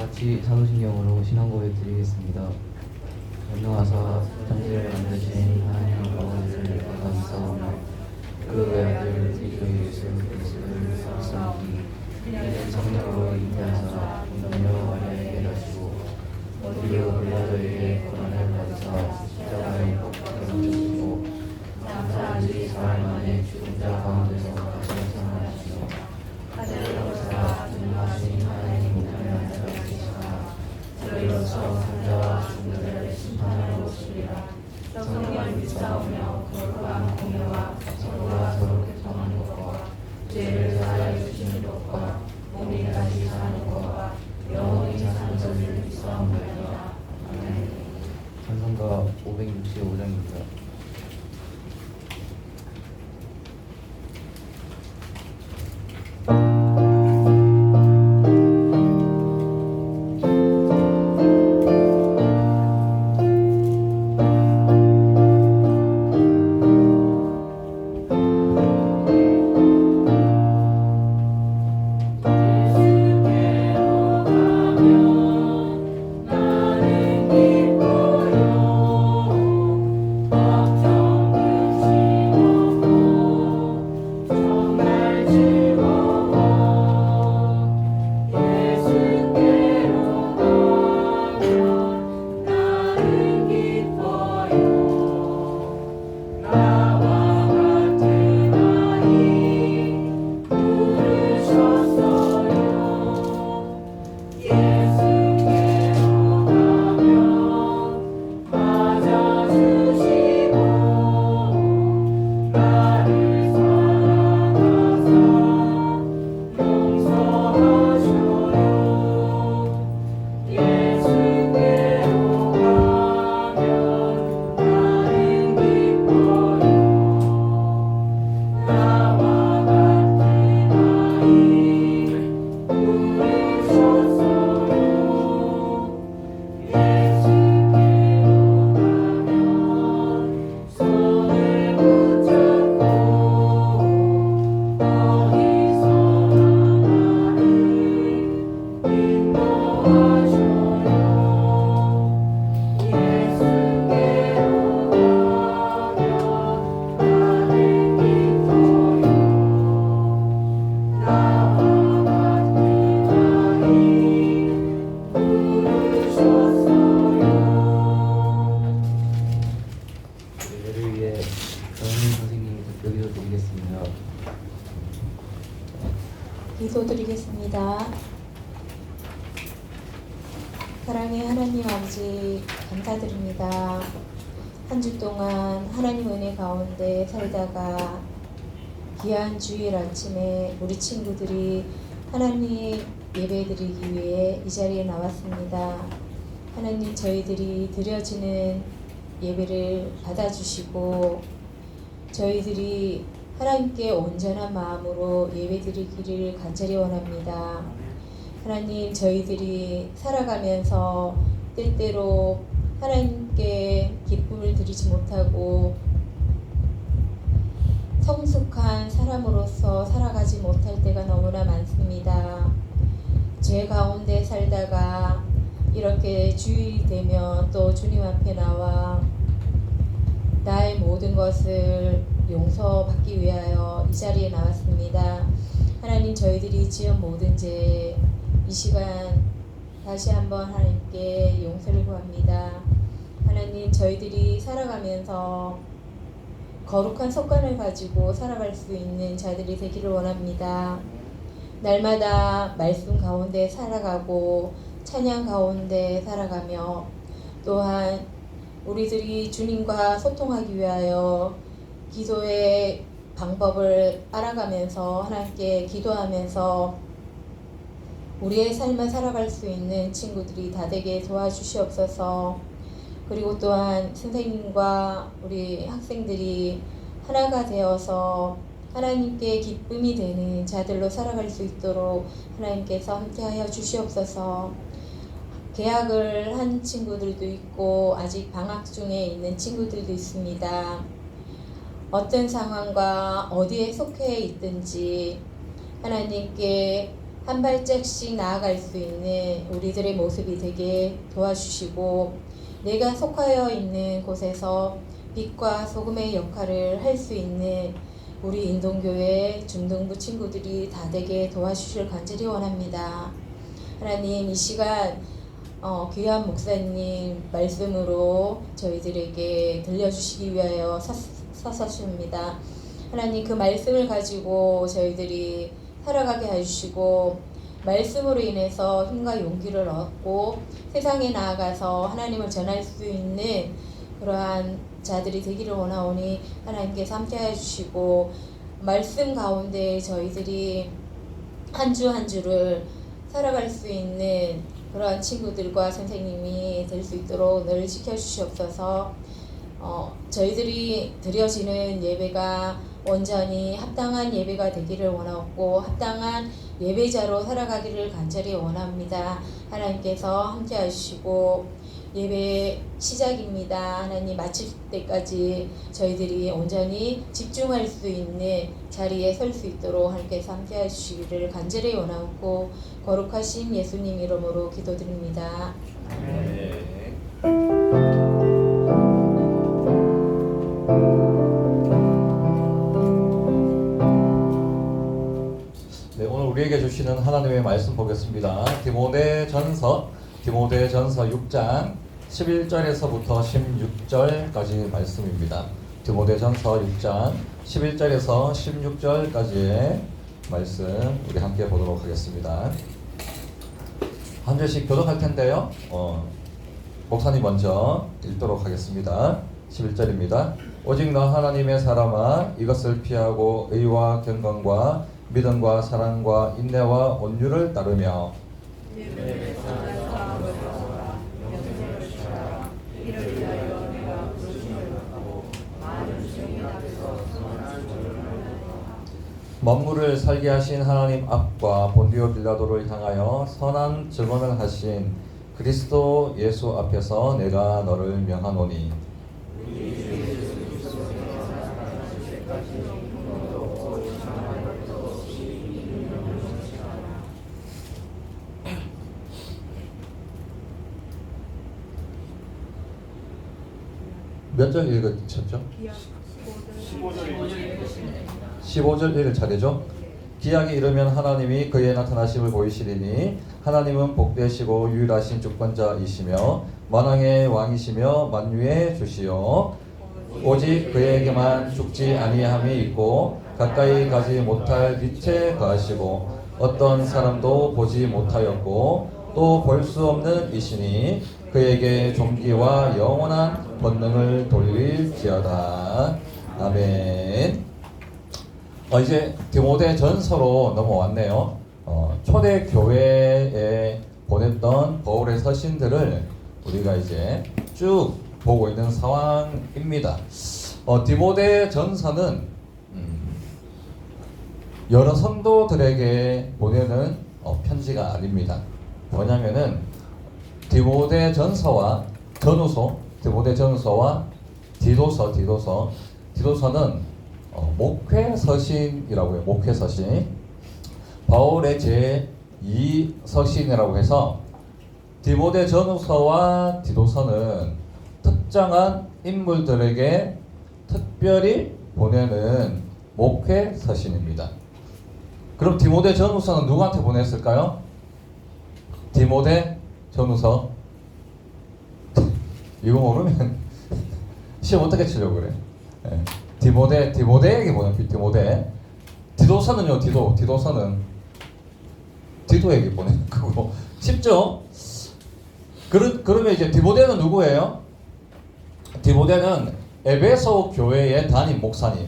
같이 사도신경으로 신앙 고백 드리겠습니다. 전능하사 천지를 만드신 하나님 아버지를 감사하며 그 외아들 그리스도 예수 그리스도를 사랑하기 이는 성령으로 잉태하사 인간여 마리아에게 나시고 우리로 빌라도에게 고난을 받으사 십자가에 못 박혀 죽으시고 장사한 지 사흘 만에 죽은 자 가운데서 다시 살아나시며 하늘로서 전능하신 하나님 우편에 앉아계시사 저희로서 산자와 죽은 자를 심판하러 오시리라. 성령을 믿사오며 거룩한 공예와 서로가 서로 교통하는 것과 죄를 사하여 주시는 것과 몸이 다시 사는 것과 영원히 사는 것을 믿사옵나이다. 아멘. 찬송가 565장입니다. 기도드리겠습니다. 사랑의 하나님 아버지 감사드립니다. 한 주 동안 하나님 은혜 가운데 살다가 귀한 주일 아침에 우리 친구들이 하나님 예배드리기 위해 이 자리에 나왔습니다. 하나님 저희들이 드려지는 예배를 받아주시고 저희들이 하나님께 온전한 마음으로 예배드리기를 간절히 원합니다. 하나님 저희들이 살아가면서 때때로 하나님께 기쁨을 드리지 못하고 성숙한 사람으로서 살아가지 못할 때가 너무나 많습니다. 죄 가운데 살다가 이렇게 주일이 되면 또 주님 앞에 나와 나의 모든 것을 용서받기 위하여 이 자리에 나왔습니다. 하나님 저희들이 지은 모든 죄 이 시간 다시 한번 하나님께 용서를 구합니다. 하나님 저희들이 살아가면서 거룩한 습관을 가지고 살아갈 수 있는 자들이 되기를 원합니다. 날마다 말씀 가운데 살아가고 찬양 가운데 살아가며 또한 우리들이 주님과 소통하기 위하여 기도의 방법을 알아가면서 하나님께 기도하면서 우리의 삶을 살아갈 수 있는 친구들이 다 되게 도와주시옵소서. 그리고 또한 선생님과 우리 학생들이 하나가 되어서 하나님께 기쁨이 되는 자들로 살아갈 수 있도록 하나님께서 함께하여 주시옵소서. 개학을 한 친구들도 있고 아직 방학 중에 있는 친구들도 있습니다. 어떤 상황과 어디에 속해 있든지 하나님께 한 발짝씩 나아갈 수 있는 우리들의 모습이 되게 도와주시고, 내가 속하여 있는 곳에서 빛과 소금의 역할을 할 수 있는 우리 인동교회 중등부 친구들이 다 되게 도와주실 간절히 원합니다. 하나님, 이 시간 귀한 목사님 말씀으로 저희들에게 들려주시기 위하여 서서십니다. 하나님, 그 말씀을 가지고 저희들이 살아가게 해주시고, 말씀으로 인해서 힘과 용기를 얻고 세상에 나아가서 하나님을 전할 수 있는 그러한 자들이 되기를 원하오니 하나님께서 함께해 주시고, 말씀 가운데 저희들이 한 주 한 주를 살아갈 수 있는 그러한 친구들과 선생님이 될 수 있도록 늘 지켜주시옵소서. 저희들이 드려지는 예배가 온전히 합당한 예배가 되기를 원하고 합당한 예배자로 살아가기를 간절히 원합니다. 하나님께서 함께 하시고, 예배 시작입니다. 하나님, 마칠 때까지 저희들이 온전히 집중할 수 있는 자리에 설 수 있도록 하나님께서 함께 하시기를 간절히 원하고 거룩하신 예수님 이름으로 기도드립니다. 네, 오늘 우리에게 주시는 하나님의 말씀 보겠습니다. 디모데전서 6장 11절에서부터 16절까지 말씀입니다. 디모데전서 6장 11절에서 16절까지의 말씀 우리 함께 보도록 하겠습니다. 한 절씩 교독할 텐데요. 목사님 먼저 읽도록 하겠습니다. 11절입니다. 오직 너 하나님의 사람아, 이것을 피하고 의와 경건과 믿음과 사랑과 인내와 온유를 따르며 만물을 살게 하신 하나님 앞과 본디오 빌라도를 향하여 선한 증언을 하신 그리스도 예수 앞에서 내가 너를 명하노니, 몇 절 읽으셨죠? 15절 읽을 차례죠. 기약이 이르면 하나님이 그의 나타나심을 보이시리니 하나님은 복되시고 유일하신 주권자이시며 만왕의 왕이시며 만유의 주시요 오직 그에게만 죽지 아니함이 있고 가까이 가지 못할 빛에 거하시고 어떤 사람도 보지 못하였고 또 볼 수 없는 이시니 그에게 존귀와 영원한 권능을 돌릴지어다. 아멘. 이제 디모데 전서로 넘어왔네요. 초대 교회에 보냈던 바울의 서신들을 우리가 이제 쭉 보고 있는 상황입니다. 디모데 전서는 여러 성도들에게 보내는 편지가 아닙니다. 뭐냐면은 디모데 전서와 전후서, 디모데 전서와 디도서는 목회 서신이라고 해요. 목회 서신. 바울의 제2 서신이라고 해서 디모데 전후서와 디도서는 특정한 인물들에게 특별히 보내는 목회 서신입니다. 그럼 디모데 전후서는 누구한테 보냈을까요? 디모데 전후서. 이거 모르면 시험 어떻게 치려고 그래? 네. 디모데에게 보낸 디모데. 디도서는요, 디도서는 디도에게 보낸 거고. 쉽죠? 그러면 이제 디모데는 누구예요? 디모데는 에베소 교회의 담임 목사님.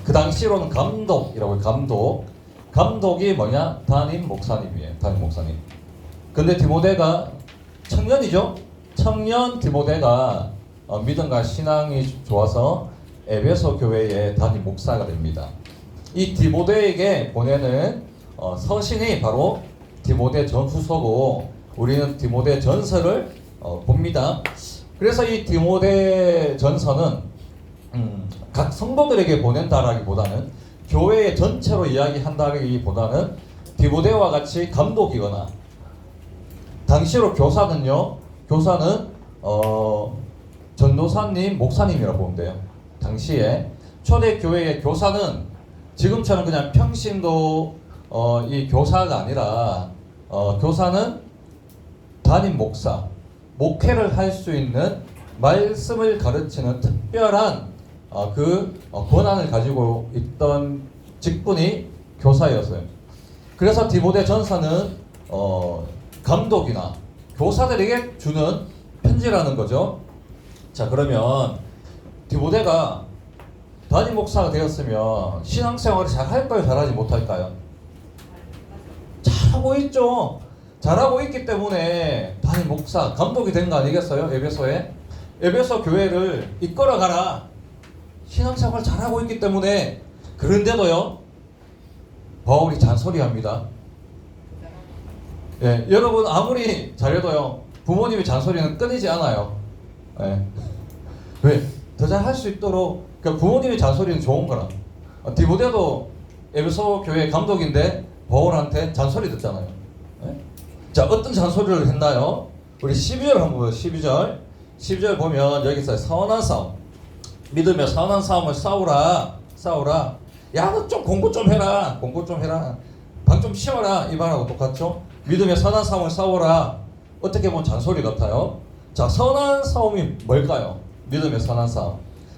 그 당시로는 감독이라고 해요. 감독이 뭐냐? 담임 목사님이에요. 담임 목사님. 근데 디모데가 청년이죠? 청년 디모데가 믿음과 신앙이 좋아서 에베소 교회의 담임 목사가 됩니다. 이 디모데에게 보내는 서신이 바로 디모데 전후서고 우리는 디모데 전서를 봅니다. 그래서 이 디모데 전서는 각 성도들에게 보낸다라기보다는 교회 전체로 이야기한다기보다는 디모데와 같이 감독이거나, 당시로 교사는 전도사님, 목사님이라고 보면 돼요. 당시에 초대교회의 교사는 지금처럼 그냥 평신도 이 교사가 아니라 교사는 담임 목사, 목회를 할 수 있는, 말씀을 가르치는 특별한 권한을 가지고 있던 직분이 교사였어요. 그래서 디모데 전서는 감독이나 교사들에게 주는 편지라는 거죠. 자, 그러면 디모데가 담임 목사가 되었으면 신앙생활을 잘 할까요? 잘하지 못할까요? 잘하고 있죠. 잘하고 있기 때문에 담임 목사, 감독이 된 거 아니겠어요? 에베소 교회를 이끌어가라. 신앙생활 잘하고 있기 때문에. 그런데도요, 바울이 잔소리합니다. 예, 여러분 아무리 잘해도요, 부모님의 잔소리는 끊이지 않아요. 예. 왜? 더 잘할 수 있도록. 그러니까 부모님의 잔소리는 좋은 거라. 디모데도 에베소 교회 감독인데 바울한테 잔소리 듣잖아요. 예? 자, 어떤 잔소리를 했나요? 우리 12절 한번 보세요. 12절 보면 여기 있어요. 선한 싸움. 믿으며 선한 싸움을 싸우라. 야, 너 좀 공부 좀 해라. 방 좀 치워라. 이 말하고 똑같죠? 믿으며 선한 싸움을 싸우라. 어떻게 보면 잔소리 같아요. 자, 선한 싸움이 뭘까요? 믿으며 선한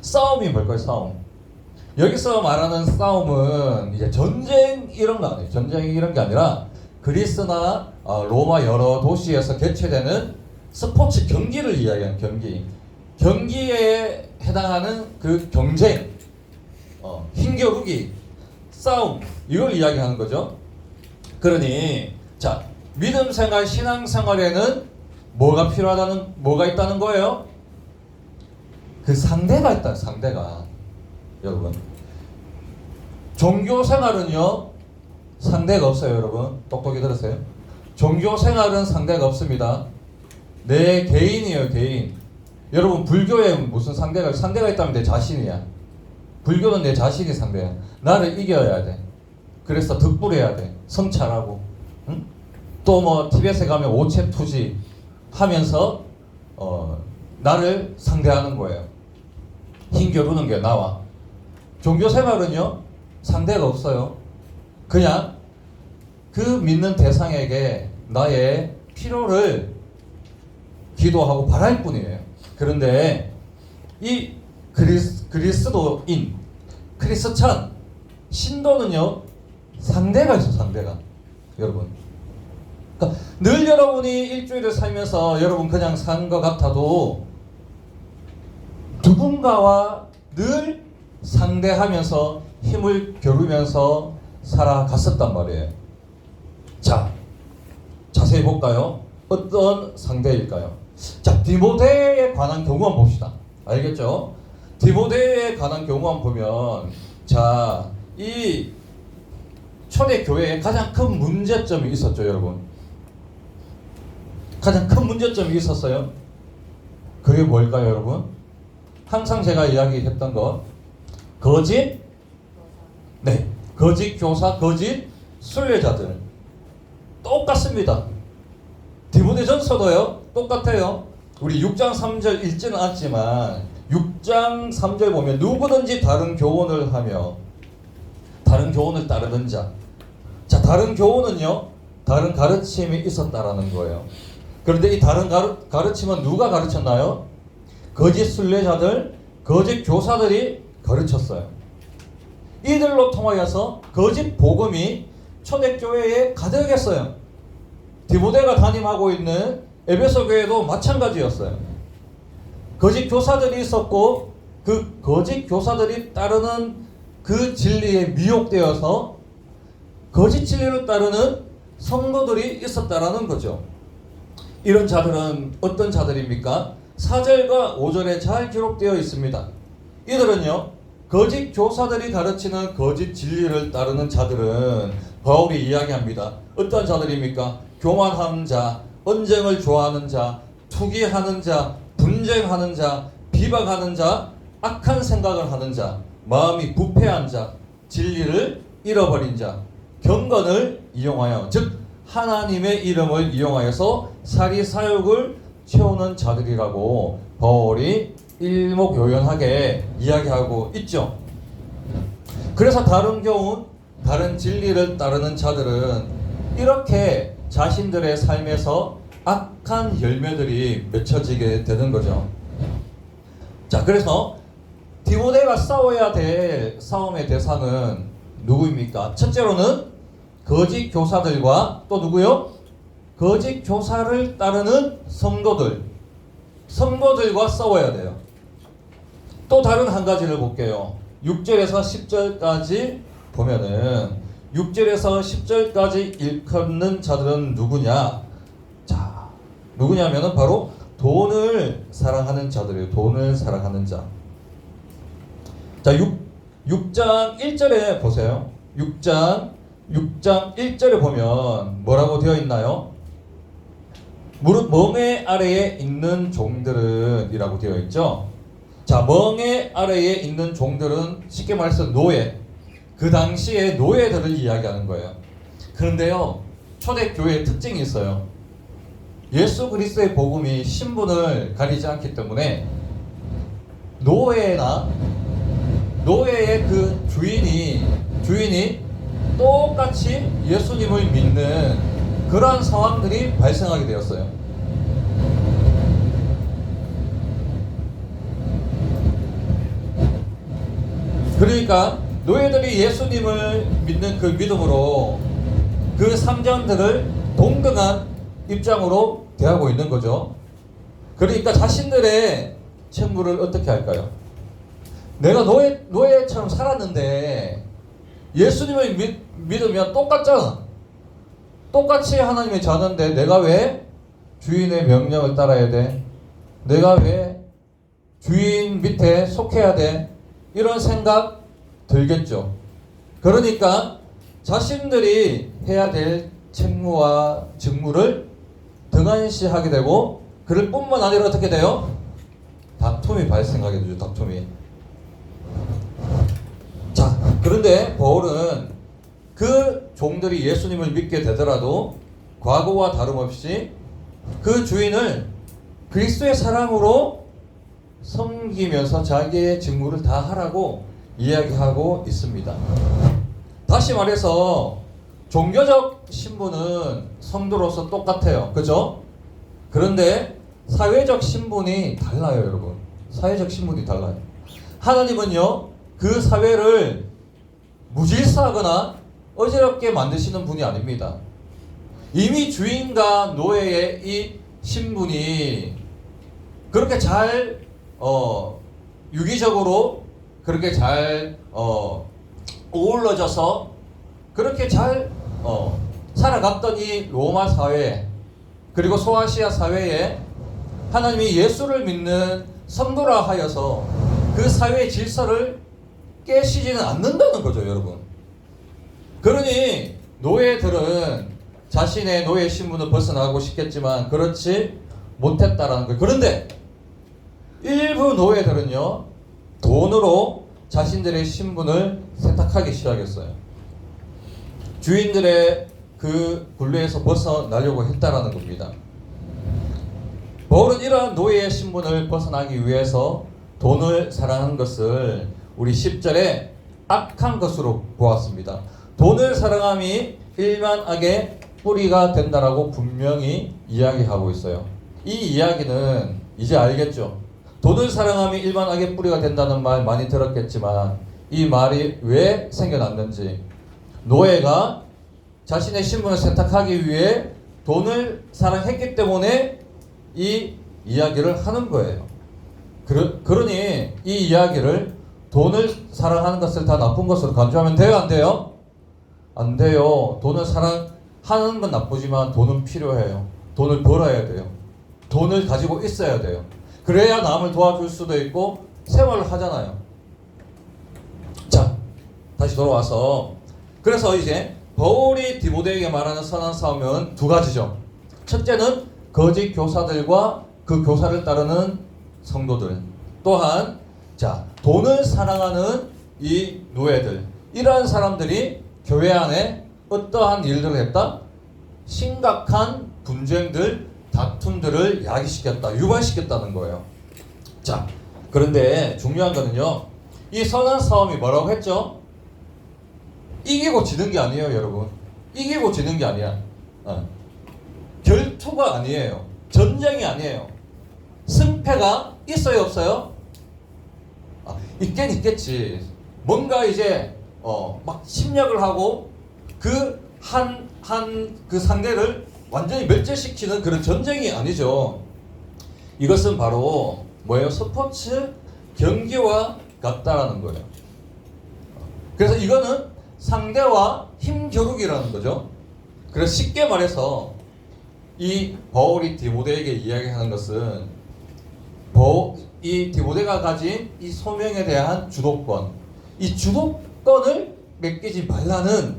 싸움이 뭘까요? 싸움. 여기서 말하는 싸움은 이제 전쟁 이런 거 아니에요. 전쟁 이런 게 아니라 그리스나 로마 여러 도시에서 개최되는 스포츠 경기를 이야기하는 경기에 해당하는 그 경쟁, 힘겨루기, 싸움, 이걸 이야기하는 거죠. 그러니 자, 믿음 생활, 신앙 생활에는 뭐가 있다는 거예요? 그 상대가 있다. 상대가. 여러분, 종교 생활은요 상대가 없어요. 여러분 똑똑히 들으세요. 종교 생활은 상대가 없습니다. 내 개인이에요. 개인. 여러분, 불교에 무슨 상대가 있다면 내 자신이야. 불교는 내 자신이 상대야. 나를 이겨야 돼. 그래서 득불해야 돼. 성찰하고. 응? 또 뭐 티벳에 가면 오체투지 하면서 나를 상대하는 거예요. 힘겨루는 게 나와. 종교 생활은요 상대가 없어요. 그냥 그 믿는 대상에게 나의 필요를 기도하고 바랄 뿐이에요. 그런데 이 그리스도인, 크리스찬, 신도는요 상대가 있어. 상대가. 여러분, 그러니까 늘 여러분이 일주일을 살면서 여러분 그냥 산 것 같아도 누군가와 늘 상대하면서 힘을 겨루면서 살아갔었단 말이에요. 자, 자세히 볼까요? 어떤 상대일까요? 자, 디모데에 관한 경우만 봅시다. 알겠죠? 디모데에 관한 경우만 보면, 자, 이 초대교회에 가장 큰 문제점이 있었죠, 여러분. 가장 큰 문제점이 있었어요. 그게 뭘까요, 여러분? 항상 제가 이야기했던 것, 거짓 교사, 거짓 순례자들. 똑같습니다. 디모데전서도요 똑같아요. 우리 6장 3절 읽지는 않지만 6장 3절 보면 누구든지 다른 교훈을 하며 다른 교훈을 따르는 자. 자, 다른 교훈은요 다른 가르침이 있었다라는 거예요. 그런데 이 다른 가르침은 누가 가르쳤나요? 거짓 순례자들, 거짓 교사들이 가르쳤어요. 이들로 통하여서 거짓 복음이 초대교회에 가득했어요. 디모데가 담임하고 있는 에베소 교회도 마찬가지였어요. 거짓 교사들이 있었고 그 거짓 교사들이 따르는 그 진리에 미혹되어서 거짓 진리를 따르는 성도들이 있었다라는 거죠. 이런 자들은 어떤 자들입니까? 4절과 5절에 잘 기록되어 있습니다. 이들은요 거짓 교사들이 가르치는 거짓 진리를 따르는 자들은 바울이 이야기합니다. 어떤 자들입니까? 교만하는 자, 언쟁을 좋아하는 자, 투기하는 자, 분쟁하는 자, 비방하는 자, 악한 생각을 하는 자, 마음이 부패한 자, 진리를 잃어버린 자, 경건을 이용하여, 즉 하나님의 이름을 이용하여서 사리사욕을 채우는 자들이라고 바울이 일목요연하게 이야기하고 있죠. 그래서 다른 경우 다른 진리를 따르는 자들은 이렇게 자신들의 삶에서 악한 열매들이 맺혀지게 되는 거죠. 자, 그래서 디모데가 싸워야 될 싸움의 대상은 누구입니까? 첫째로는 거짓 교사들과 또 누구요? 거짓 교사를 따르는 성도들과 싸워야 돼요. 또 다른 한 가지를 볼게요. 6절에서 10절까지 보면은 6절에서 10절까지 일컫는 자들은 누구냐? 자, 누구냐면은 바로 돈을 사랑하는 자들이에요. 돈을 사랑하는 자. 자, 6장 1절에 보세요. 6장 1절에 보면 뭐라고 되어 있나요? 무릇 멍에 아래에 있는 종들은 이라고 되어 있죠. 자, 멍에 아래에 있는 종들은 쉽게 말해서 노예, 그 당시에 노예들을 이야기하는 거예요. 그런데요, 초대교회의 특징이 있어요. 예수 그리스도의 복음이 신분을 가리지 않기 때문에 노예의 그 주인이 똑같이 예수님을 믿는 그러한 상황들이 발생하게 되었어요. 그러니까 노예들이 예수님을 믿는 그 믿음으로 그 상전들을 동등한 입장으로 대하고 있는 거죠. 그러니까 자신들의 책무를 어떻게 할까요? 내가 노예처럼 살았는데 예수님을 믿으면 똑같잖아. 똑같이 하나님의 자녀인데 내가 왜 주인의 명령을 따라야 돼? 내가 왜 주인 밑에 속해야 돼? 이런 생각 들겠죠. 그러니까 자신들이 해야 될 책무와 직무를 등한시하게 되고, 그럴 뿐만 아니라 어떻게 돼요? 다툼이 발생하게 되죠. 다툼이. 자, 그런데 바울은 그 종들이 예수님을 믿게 되더라도 과거와 다름없이 그 주인을 그리스도의 사랑으로 섬기면서 자기의 직무를 다 하라고 이야기하고 있습니다. 다시 말해서 종교적 신분은 성도로서 똑같아요. 그죠? 그런데 사회적 신분이 달라요, 여러분. 사회적 신분이 달라요. 하나님은요, 그 사회를 무질서하거나 어지럽게 만드시는 분이 아닙니다. 이미 주인과 노예의 이 신분이 그렇게 잘 유기적으로 그렇게 잘 어우러져서 그렇게 잘 살아갔던 이 로마 사회, 그리고 소아시아 사회에 하나님이 예수를 믿는 성도라 하여서 그 사회의 질서를 깨시지는 않는다는 거죠, 여러분. 그러니 노예들은 자신의 노예 신분을 벗어나고 싶겠지만 그렇지 못했다라는 거예요. 그런데 일부 노예들은요, 돈으로 자신들의 신분을 세탁하기 시작했어요. 주인들의 그 굴레에서 벗어나려고 했다라는 겁니다. 바울은 이러한 노예의 신분을 벗어나기 위해서 돈을 사랑한 것을 우리 10절에 악한 것으로 보았습니다. 돈을 사랑함이 일반 악의 뿌리가 된다라고 분명히 이야기하고 있어요. 이 이야기는 이제 알겠죠? 돈을 사랑함이 일반 악의 뿌리가 된다는 말 많이 들었겠지만 이 말이 왜 생겨났는지, 노예가 자신의 신분을 세탁하기 위해 돈을 사랑했기 때문에 이 이야기를 하는 거예요. 그러니 이 이야기를 돈을 사랑하는 것을 다 나쁜 것으로 간주하면 돼요, 안 돼요? 안 돼요. 돈을 사랑하는 건 나쁘지만 돈은 필요해요. 돈을 벌어야 돼요. 돈을 가지고 있어야 돼요. 그래야 남을 도와줄 수도 있고 생활을 하잖아요. 자, 다시 돌아와서, 그래서 이제 바울이 디모데에게 말하는 선한 싸움은 두 가지죠. 첫째는 거짓 교사들과 그 교사를 따르는 성도들, 또한 자, 돈을 사랑하는 이 노예들, 이러한 사람들이 교회 안에 어떠한 일들을 했다? 심각한 분쟁들, 다툼들을 야기시켰다, 유발시켰다는 거예요. 자, 그런데 중요한 거는요, 이 선한 싸움이 뭐라고 했죠? 이기고 지는 게 아니에요, 여러분. 이기고 지는 게 아니야. 결투가 아니에요. 전쟁이 아니에요. 승패가 있어요, 없어요? 있긴 있겠지. 뭔가 이제 막 침략을 하고 그 그 상대를 완전히 멸절시키는 그런 전쟁이 아니죠. 이것은 바로 뭐예요? 스포츠 경기와 같다라는 거예요. 그래서 이거는 상대와 힘 겨루기라는 거죠. 그래서 쉽게 말해서 이 바울이 디모데에게 이야기하는 것은 이 디모데가 가진 이 소명에 대한 주도권, 이 주도권을 맡기지 말라는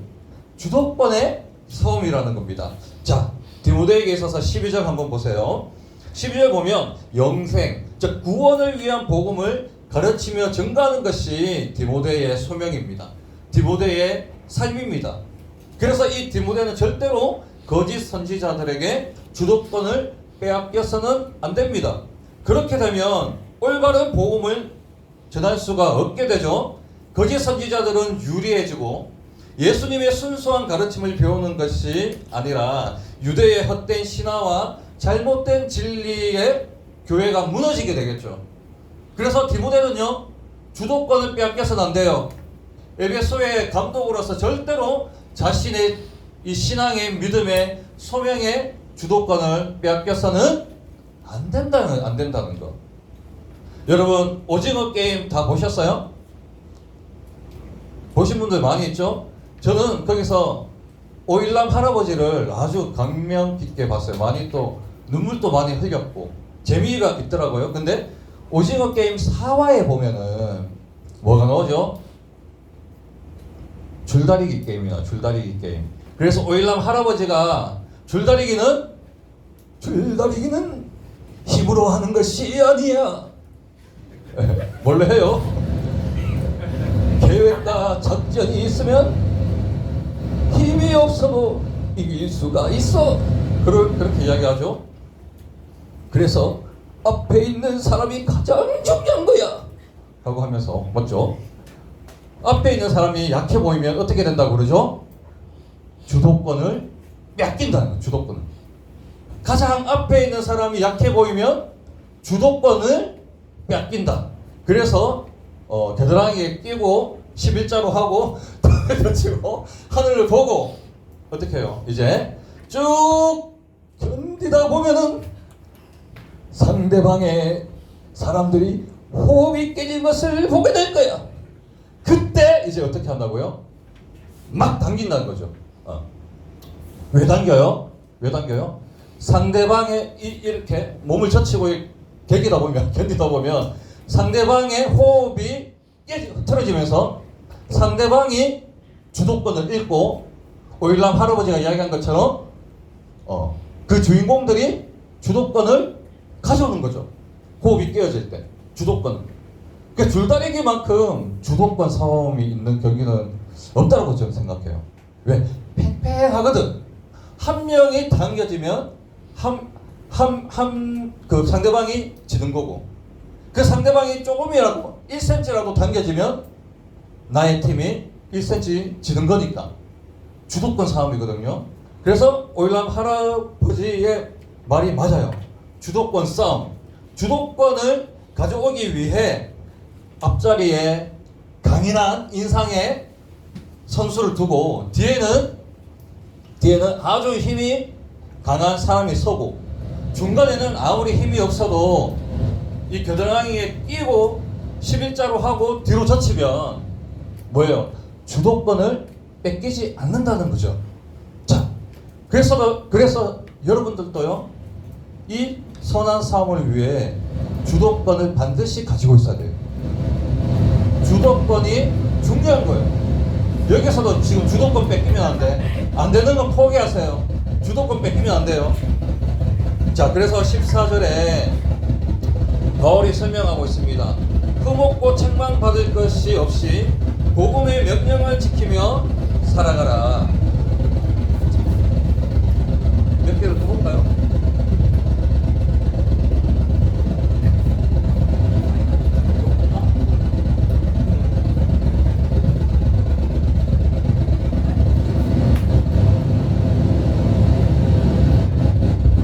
주도권의 싸움이라는 겁니다. 자, 디모데에게 있어서 12절 한번 보세요. 12절 보면 영생, 즉 구원을 위한 복음을 가르치며 증가하는 것이 디모데의 소명입니다. 디모데의 삶입니다. 그래서 이 디모데는 절대로 거짓 선지자들에게 주도권을 빼앗겨서는 안 됩니다. 그렇게 되면 올바른 복음을 전할 수가 없게 되죠. 거짓 선지자들은 유리해지고 예수님의 순수한 가르침을 배우는 것이 아니라 유대의 헛된 신화와 잘못된 진리의 교회가 무너지게 되겠죠. 그래서 디모데는요, 주도권을 빼앗겨서는 안 돼요. 에베소의 감독으로서 절대로 자신의 이 신앙의 믿음의 소명의 주도권을 빼앗겨서는 안 된다는 거. 여러분, 오징어 게임 다 보셨어요? 보신 분들 많이 있죠? 저는 거기서 오일남 할아버지를 아주 감명 깊게 봤어요. 많이 또 눈물도 많이 흘렸고 재미가 있더라고요. 근데 오징어 게임 4화에 보면은 뭐가 나오죠? 줄다리기 게임이나 줄다리기 게임. 그래서 오일남 할아버지가 줄다리기는 힘으로 하는 것이 아니야. 뭘로 해요? 계획과 작전이 있으면 힘이 없어도 이길 수가 있어. 그렇게 이야기하죠. 그래서 앞에 있는 사람이 가장 중요한 거야 라고 하면서, 맞죠? 앞에 있는 사람이 약해 보이면 어떻게 된다고 그러죠? 주도권을 뺏긴다는 거예요. 주도권을. 가장 앞에 있는 사람이 약해 보이면 주도권을 뺏긴다. 그래서 겨드랑이에 끼고 11자로 하고 치고 하늘을 보고 어떻게 해요? 이제 쭉 견디다 보면은 상대방의 사람들이 호흡이 깨진 것을 보게 될 거야. 그때 이제 어떻게 한다고요? 막 당긴다는 거죠. 왜 당겨요? 왜 당겨요? 상대방의 이렇게 몸을 젖히고 견디다 보면 상대방의 호흡이 흐트러지면서 상대방이 주도권을 잃고 오일남 할아버지가 이야기한 것처럼 그 주인공들이 주도권을 가져오는 거죠. 호흡이 깨어질 때 주도권. 그러니까 줄다리기만큼 주도권 싸움이 있는 경기는 없다고 저는 생각해요. 왜? 팽팽하거든. 한 명이 당겨지면 그 상대방이 지는 거고, 그 상대방이 조금이라도 1cm라도 당겨지면 나의 팀이 1cm 지는 거니까 주도권 싸움이거든요. 그래서 오일남 할아버지의 말이 맞아요. 주도권 싸움. 주도권을 가져오기 위해 앞자리에 강인한 인상의 선수를 두고 뒤에는 아주 힘이 강한 사람이 서고, 중간에는 아무리 힘이 없어도 이 겨드랑이에 끼고 11자로 하고 뒤로 젖히면 뭐예요? 주도권을 뺏기지 않는다는 거죠. 자, 그래서 여러분들도요, 이 선한 싸움을 위해 주도권을 반드시 가지고 있어야 돼요. 주도권이 중요한 거예요. 여기서도 지금 주도권 뺏기면 안 돼. 안 되는 건 포기하세요. 주도권 뺏기면 안 돼요. 자, 그래서 14절에 바울이 설명하고 있습니다. 흠없고 책망받을 것이 없이 복음의 명령을 지키며 살아가라. 몇 개를 더 볼까요?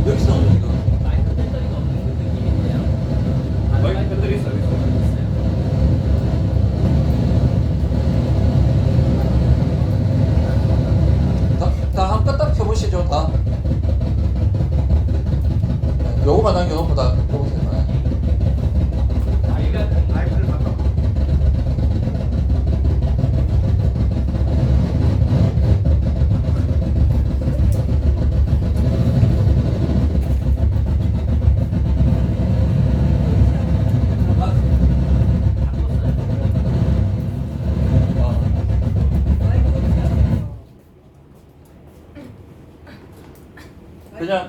여기서 우리가 마이크 배터리가 없는 그 느낌이 있네요. 마이크 배터리 있어요. 다 한껏 딱 펴보시죠. 다. 네, 요거만 남겨놓고 다 펴보세요. 네. 마이크를 바꿔.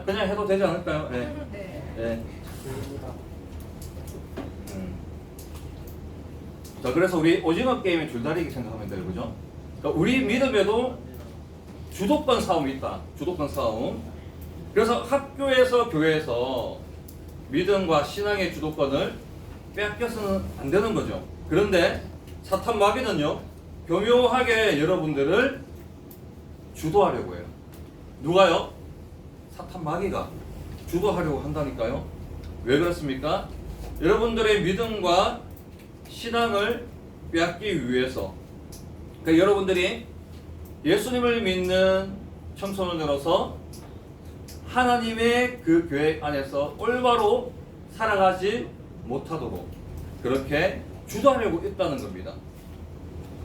그냥 해도 되지 않을까요? 네. 네. 자, 그래서 우리 오징어 게임의 줄다리기 생각하면 돼요, 그죠? 그러니까 우리 믿음에도 주도권 싸움이 있다. 주도권 싸움. 그래서 학교에서 교회에서 믿음과 신앙의 주도권을 빼앗겨서는 안 되는 거죠. 그런데 사탄 마귀는요, 교묘하게 여러분들을 주도하려고 해요. 누가요? 사탄 마귀가 주도하려고 한다니까요. 왜 그렇습니까? 여러분들의 믿음과 신앙을 빼앗기 위해서. 그러니까 여러분들이 예수님을 믿는 청소년으로서 하나님의 그 계획 안에서 올바로 살아가지 못하도록 그렇게 주도하려고 있다는 겁니다.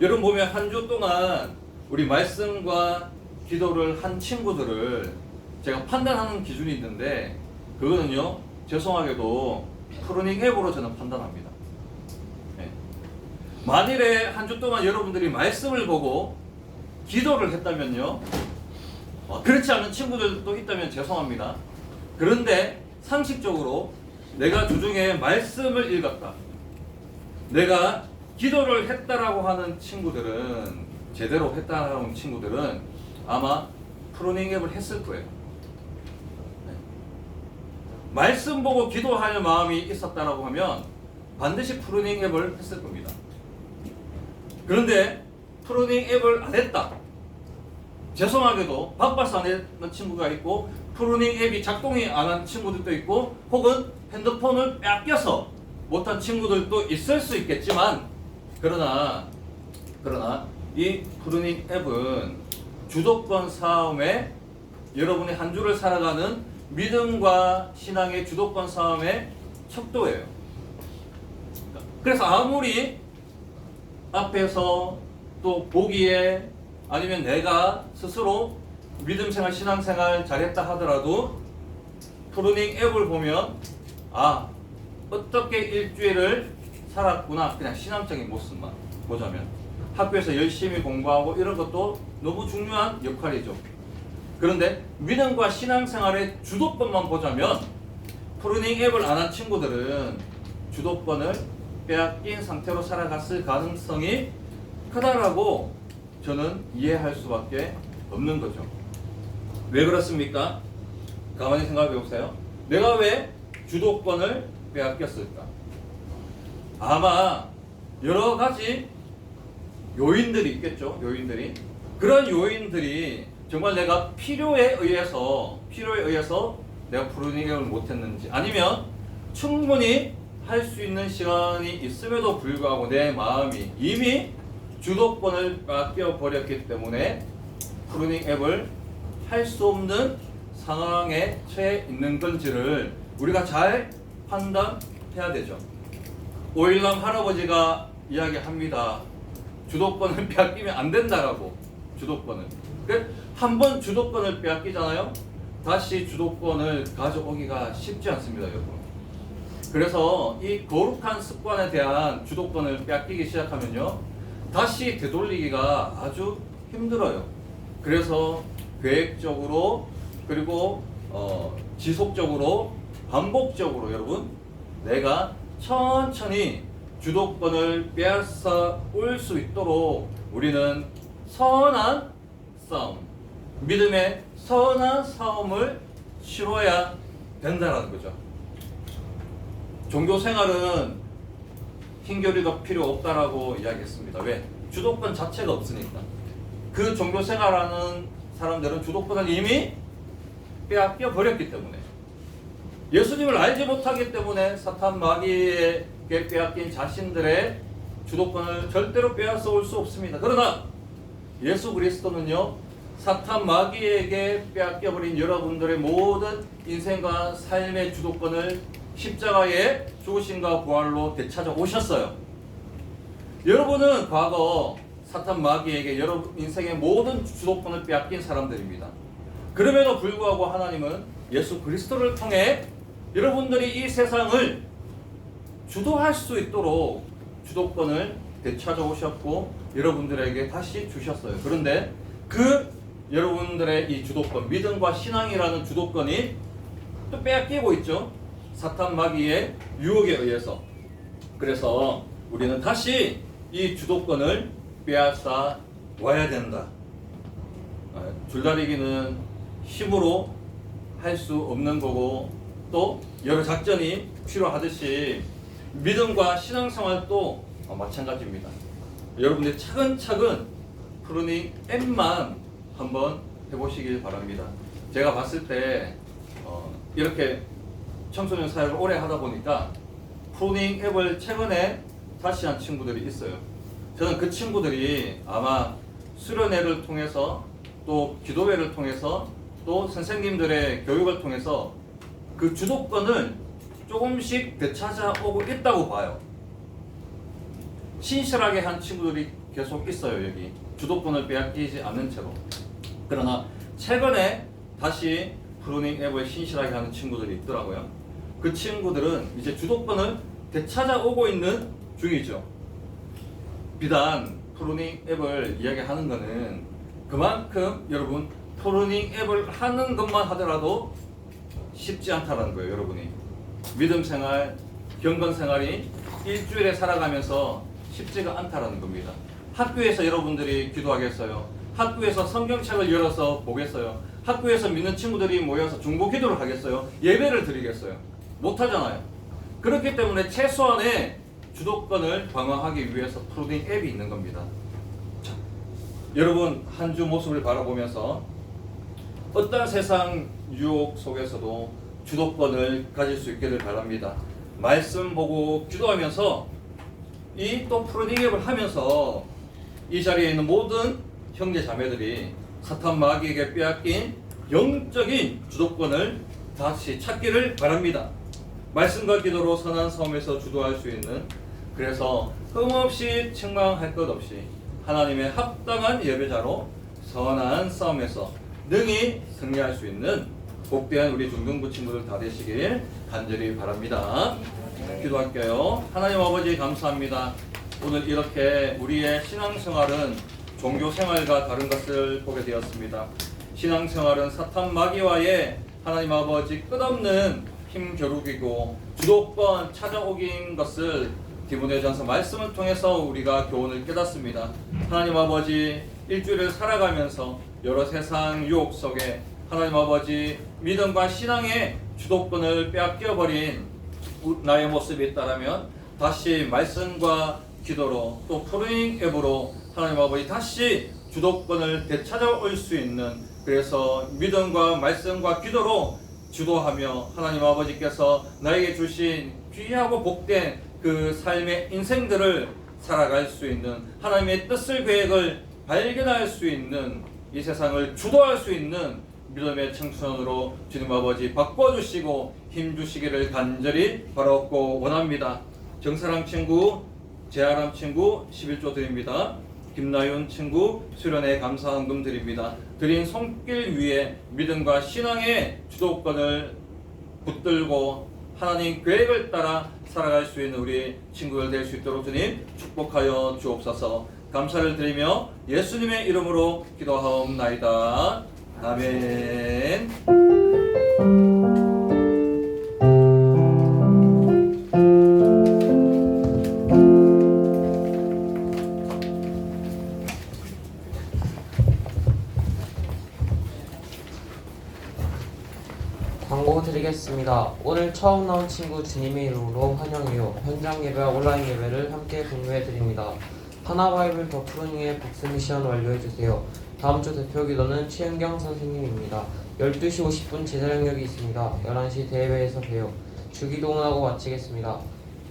여러분 보면 한 주 동안 우리 말씀과 기도를 한 친구들을 제가 판단하는 기준이 있는데, 그거는요, 죄송하게도 프로닝 앱으로 저는 판단합니다. 네. 만일에 한 주 동안 여러분들이 말씀을 보고 기도를 했다면요, 그렇지 않은 친구들도 있다면 죄송합니다. 그런데 상식적으로 내가 주중에 말씀을 읽었다, 내가 기도를 했다라고 하는 친구들은, 제대로 했다라고 하는 친구들은 아마 프로닝 앱을 했을 거예요. 네. 말씀 보고 기도할 마음이 있었다라고 하면 반드시 프로닝 앱을 했을 겁니다. 그런데 프로닝 앱을 안 했다, 죄송하게도 바빠서 안 했는 친구가 있고, 프로닝 앱이 작동이 안 한 친구들도 있고, 혹은 핸드폰을 뺏겨서 못한 친구들도 있을 수 있겠지만, 그러나 이 프로닝 앱은 주도권 싸움에, 여러분이 한 주를 살아가는 믿음과 신앙의 주도권 싸움의 척도예요. 그래서 아무리 앞에서 또 보기에, 아니면 내가 스스로 믿음생활, 신앙생활 잘했다 하더라도 프로닝 앱을 보면 어떻게 일주일을 살았구나, 그냥 신앙적인 모습만 보자면, 학교에서 열심히 공부하고 이런 것도 너무 중요한 역할이죠. 그런데 믿음과 신앙생활의 주도권만 보자면 프로닝 앱을 안 한 친구들은 주도권을 빼앗긴 상태로 살아갔을 가능성이 크다라고 저는 이해할 수밖에 없는 거죠. 왜 그렇습니까? 가만히 생각해 보세요. 내가 왜 주도권을 빼앗겼을까? 아마 여러 가지 요인들이 있겠죠. 요인들이. 그런 요인들이 정말 내가 필요에 의해서 내가 프로닝 앱을 못했는지, 아니면 충분히 할 수 있는 시간이 있음에도 불구하고 내 마음이 이미 주도권을 뺏겨 버렸기 때문에 프로닝 앱을 할 수 없는 상황에 처해 있는 건지를 우리가 잘 판단해야 되죠. 오일남 할아버지가 이야기합니다. 주도권을 빼앗기면 안 된다라고. 주도권을. 한번 주도권을 빼앗기잖아요. 다시 주도권을 가져오기가 쉽지 않습니다, 여러분. 그래서 이 거룩한 습관에 대한 주도권을 빼앗기기 시작하면요, 다시 되돌리기가 아주 힘들어요. 그래서 계획적으로, 그리고 지속적으로, 반복적으로 여러분, 내가 천천히 주도권을 빼앗아 올 수 있도록 우리는 선한 싸움, 믿음의 선한 싸움을 치러야 된다는 거죠. 종교 생활은 hin교리가 필요 없다라고 이야기했습니다. 왜? 주도권 자체가 없으니까. 그 종교 생활하는 사람들은 주도권을 이미 빼앗겨 버렸기 때문에, 예수님을 알지 못하기 때문에 사탄 마귀에게 빼앗긴 자신들의 주도권을 절대로 빼앗아 올 수 없습니다. 그러나 예수 그리스도는요, 사탄 마귀에게 빼앗겨버린 여러분들의 모든 인생과 삶의 주도권을 십자가의 죽으심과 부활로 되찾아 오셨어요. 여러분은 과거 사탄 마귀에게 여러분 인생의 모든 주도권을 빼앗긴 사람들입니다. 그럼에도 불구하고 하나님은 예수 그리스도를 통해 여러분들이 이 세상을 주도할 수 있도록 주도권을 되찾아 오셨고 여러분들에게 다시 주셨어요. 그런데 그 여러분들의 이 주도권, 믿음과 신앙이라는 주도권이 또 빼앗기고 있죠. 사탄 마귀의 유혹에 의해서. 그래서 우리는 다시 이 주도권을 빼앗아 와야 된다. 줄다리기는 힘으로 할 수 없는 거고, 또 여러 작전이 필요하듯이 믿음과 신앙생활도 마찬가지입니다. 여러분들 차근차근 프루닝 앱만 한번 해보시길 바랍니다. 제가 봤을 때 이렇게 청소년 사역을 오래 하다 보니까 프루닝 앱을 최근에 다시 한 친구들이 있어요. 저는 그 친구들이 아마 수련회를 통해서 또 기도회를 통해서 또 선생님들의 교육을 통해서 그 주도권을 조금씩 되찾아오고 있다고 봐요. 신실하게 한 친구들이 계속 있어요. 여기 주도권을 빼앗기지 않는 채로. 그러나 최근에 다시 프루닝 앱을 신실하게 하는 친구들이 있더라고요. 그 친구들은 이제 주도권을 되찾아오고 있는 중이죠. 비단 프루닝 앱을 이야기하는 것은 그만큼 여러분 프루닝 앱을 하는 것만 하더라도 쉽지 않다는 거예요. 여러분이 믿음 생활, 경건 생활이 일주일에 살아가면서 쉽지가 않다는 겁니다. 학교에서 여러분들이 기도하겠어요? 학교에서 성경책을 열어서 보겠어요? 학교에서 믿는 친구들이 모여서 중보 기도를 하겠어요? 예배를 드리겠어요? 못하잖아요. 그렇기 때문에 최소한의 주도권을 방어하기 위해서 프루닝 앱이 있는 겁니다. 자, 여러분 한 주 모습을 바라보면서 어떤 세상 유혹 속에서도 주도권을 가질 수 있기를 바랍니다. 말씀 보고 기도하면서 이 또 프루닝 앱을 하면서 이 자리에 있는 모든 형제 자매들이 사탄 마귀에게 빼앗긴 영적인 주도권을 다시 찾기를 바랍니다. 말씀과 기도로 선한 싸움에서 주도할 수 있는, 그래서 흠없이 책망할 것 없이 하나님의 합당한 예배자로 선한 싸움에서 능히 승리할 수 있는 복되한 우리 중등부 친구들 다 되시길 간절히 바랍니다. 기도할게요. 하나님 아버지 감사합니다. 오늘 이렇게 우리의 신앙생활은 종교생활과 다른 것을 보게 되었습니다. 신앙생활은 사탄 마귀와의 하나님 아버지 끝없는 힘겨루기고 주도권 찾아오긴 것을 디모데전서 말씀을 통해서 우리가 교훈을 깨닫습니다. 하나님 아버지 일주일을 살아가면서 여러 세상 유혹 속에 하나님 아버지 믿음과 신앙의 주도권을 빼앗겨버린 나의 모습이 있다면 다시 말씀과 기도로 또 프루닝 앱으로 하나님 아버지 다시 주도권을 되찾아올 수 있는, 그래서 믿음과 말씀과 기도로 주도하며 하나님 아버지께서 나에게 주신 귀하고 복된 그 삶의 인생들을 살아갈 수 있는, 하나님의 뜻을 계획을 발견할 수 있는, 이 세상을 주도할 수 있는 믿음의 청춘으로 주님 아버지 바꿔주시고 힘주시기를 간절히 바라옵고 원합니다. 정사랑 친구, 재아람 친구 11조 드립니다. 김나윤 친구 수련회 감사헌금 드립니다. 드린 손길 위에 믿음과 신앙의 주도권을 붙들고 하나님 계획을 따라 살아갈 수 있는 우리 친구들 될 수 있도록 주님 축복하여 주옵소서. 감사를 드리며 예수님의 이름으로 기도하옵나이다. 아멘. 드리겠습니다. 오늘 처음 나온 친구 주님의 이름으로 환영해요. 현장 예배와 온라인 예배를 함께 공유해 드립니다. 하나 바이블 더 푸른이의 복수 미션 완료해 주세요. 다음 주 대표 기도는 최은경 선생님입니다. 12시 50분 제자 영역이 있습니다. 11시 대회에서 봬요. 주기도 하고 마치겠습니다.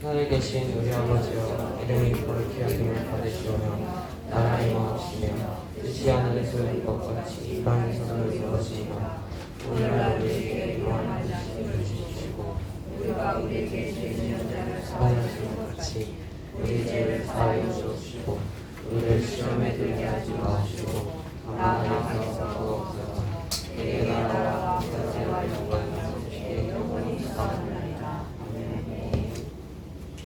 하늘에 계신 우리 아버지여, 이름이 거룩히 여김을 받으시오며 나라의 마옵시며 뜻이 하늘에서 이룬 것 같이 땅에서도 이루어지며 오늘날 우리에게 일용할 것을 주시고 우리가 우리에게 죄 지은 자를 사하여 주는 것 같이 우리 죄를 사하여 주옵시고 우리를 시험에 들게 하지 마옵시고